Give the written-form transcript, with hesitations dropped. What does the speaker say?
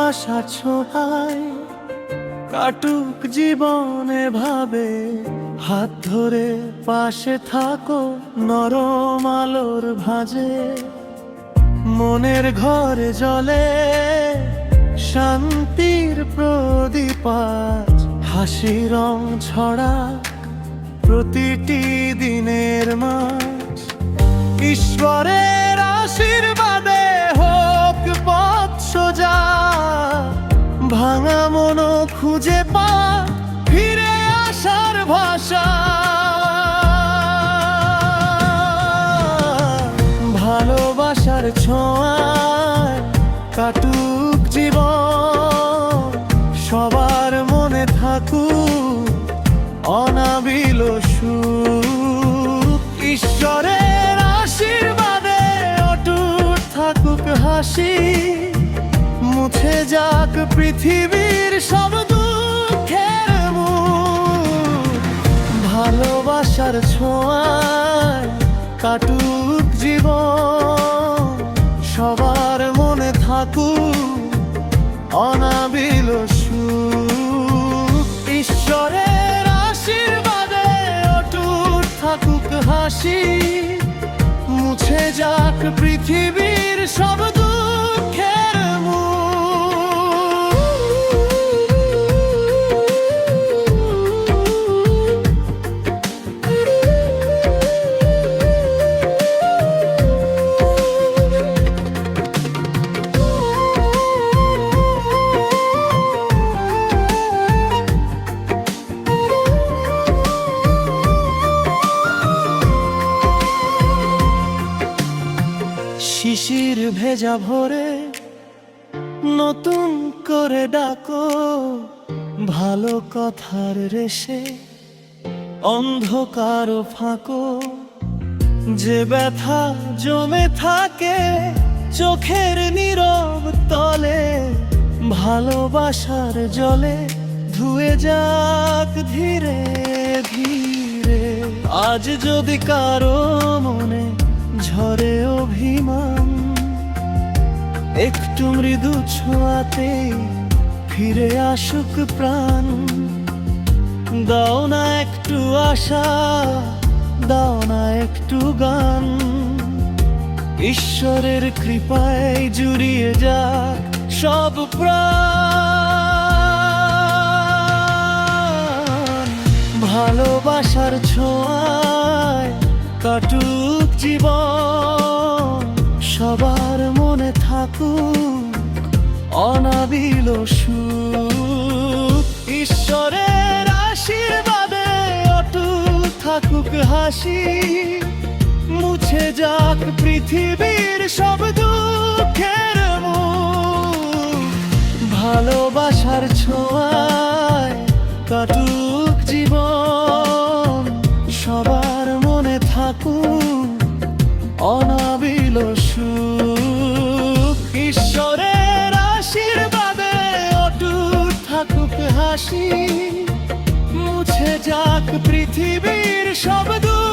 ভালোবাসা ছোঁয়ায় কাটুক জীবনে ভাবে, হাত ধরে পাশে থাকো নরম আলোর ভাঁজে। মনের ঘরে জ্বলে শান্তির প্রদীপ আজ, হাসি রং ছড়াক প্রতিটি দিনের মাঝ। ঈশ্বরের আশীর্বাদে হোক পথ সোজা, ভাঙা মন খুঁজে পা ফিরে আসার ভাষা। ভালোবাসার ছোঁয়ায় কাটুক জীবন, সবার মনে থাকুক অনাবিল সুখ। ঈশ্বরের আশীর্বাদে অটুট থাকুক হাসি, মুছে যাক পৃথিবীর সব দুঃখের মুখ। ভালোবাসার ছোঁয়ায় কাটুক জীবন, সবার মনে থাকুক অনাবিল সুখ। ঈশ্বরের আশীর্বাদে অটুট থাকুক হাসি, মুছে যাক পৃথিবীর সব দুঃখের মুখ। শিশির ভেজা ভরে নতুন করে ডাকো, ভালো কথার রেশে অন্ধকার ফাঁকো। যে ব্যথা জমে থাকে চোখের নীরব তলে, ভালোবাসার জলে ধুয়ে যাক ধীরে ধীরে। আজ যদি কারো মনে ঝরে অভিমান, একটু মৃদু ছোঁয়াতে ফিরে আসুক প্রাণ। দাও না একটু আশা, দাও না একটু গান, ঈশ্বরের কৃপায় জুড়িয়ে যাক সব প্রাণ। ভালোবাসার ছোঁয়ায় কাটুক জীবন, সবার মনে থাকুক অনাবিল সুখ। ঈশ্বরের আশীর্বাদে অটুট থাকুক হাসি, মুছে যাক পৃথিবীর সব দুঃখের মুখ। ভালোবাসার ছোঁয়ায় কাটুক জীবন, সবার মনে থাকুক অনাবিল সুখ। ঈশ্বরের আশীর্বাদে অটুট থাকুক হাসি, মুছে যাক পৃথিবীর সব দুঃখ।